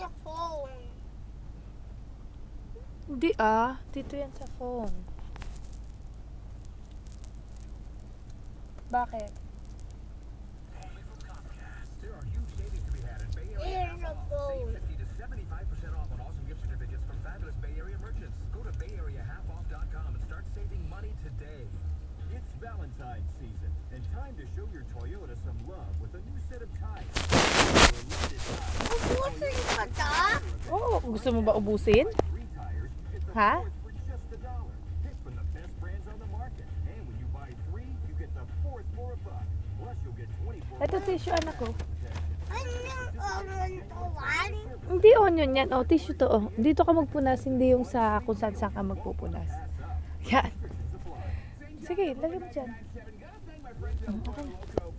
sa phone. Hindi dito yan sa phone. Bakit? There are huge savings to be had at Bay Area. Here's a phone. Save 50 to 75% off on awesome gift certificates from fabulous Bay Area merchants. Go to BayAreaHalfOff.com and start saving money today. It's Valentine's season and time to show your Toyota some love with a new set of tires. Ubusin ka ta? Oo, gusto mo ba ubusin? Three tires, you get the Ha? fourth for just $1. Pick from the best brands on the market. And when you buy 3, you get the fourth for $1. Plus, you'll get 24 Ito tissue anak ko. Anong tuwan? Hindi onion yan. Tissue to. Dito ka magpunas, hindi yung sa kung saan ka magpupunas. Yan. Sige, lagay mo dyan. Okay.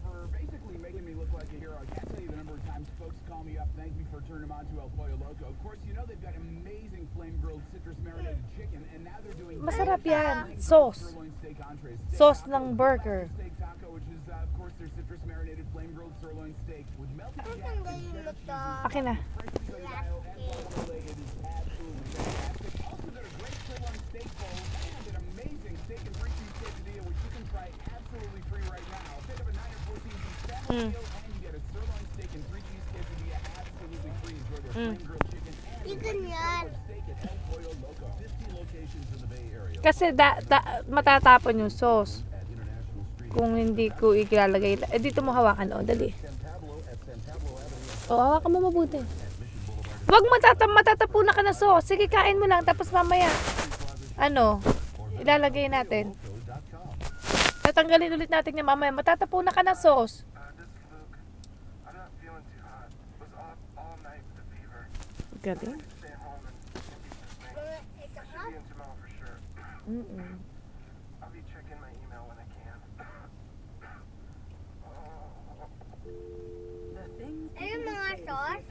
For basically making me look like a hero. I can't tell you the number of times folks call me up, thank me for turning them on to El Pollo Loco. Of course, you know they've got amazing flame-grilled citrus marinated chicken, and now they're doing Masarap yan. Sauce. sirloin steak entrees. Sauce ng burger. Steak taco, which is of course their citrus marinated flame-grilled sirloin steak with melted Ang jack and galing mo cheddar to. cheese. Akin na. Freshly glazed mayo and guacamole. It is absolutely fantastic. Also got a great sirloin steak bowl and an amazing steak and three cheese quesadilla, which you can try absolutely free right now. Pick up a 9 or 14 piece family meal, and you get a sirloin steak and three cheese quesadilla absolutely free. Enjoy their flame-grilled chicken and Chicken yan. steak at El Pollo Loco. 50 locations in the Bay Area. Kasi matatapon yung sauce. At International Street. Kung hindi ko ilalagay. Dito mo hawakan. Dali. San Pablo at San Pablo Avenue. Hawakan mo mabuti. Huwag matatapunan ka na sauce. Sige, kain mo lang. Tapos mamaya, ilalagay natin. Tatanggalin ulit natin yung mamaya. Matatapunan ka na sauce. This is Luke. I'm not feeling too hot. Was off all night with a fever. Galing. Stay home and get some snacks. I should be in tomorrow for sure. I'll be checking my email when I can. Ano mga sauce?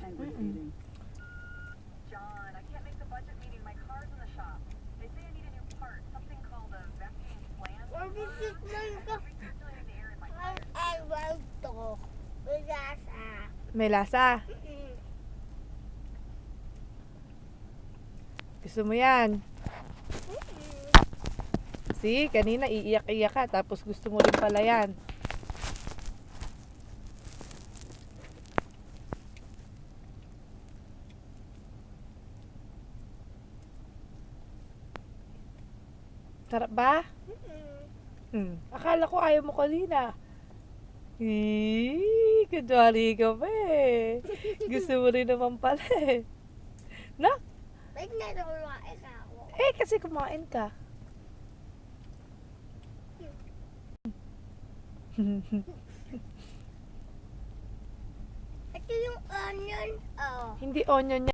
John, I can't make the budget meeting. My car's in the shop. They say I need a new part, something called a vacuum flange. Mabisitman ka. Circulating the air in my I want to. Bigasa. May lasa. Gusto mo yan? See, kanina iiyak-iyak ka. Tapos gusto mo rin pala yan. Sarap ba? Akala ko ayaw mo kanina. Kunwari ka pa eh. Gusto mo rin naman pala eh. No? Ba't naluwain ako? Kasi kumain ka. Ito yung onion. Hindi onion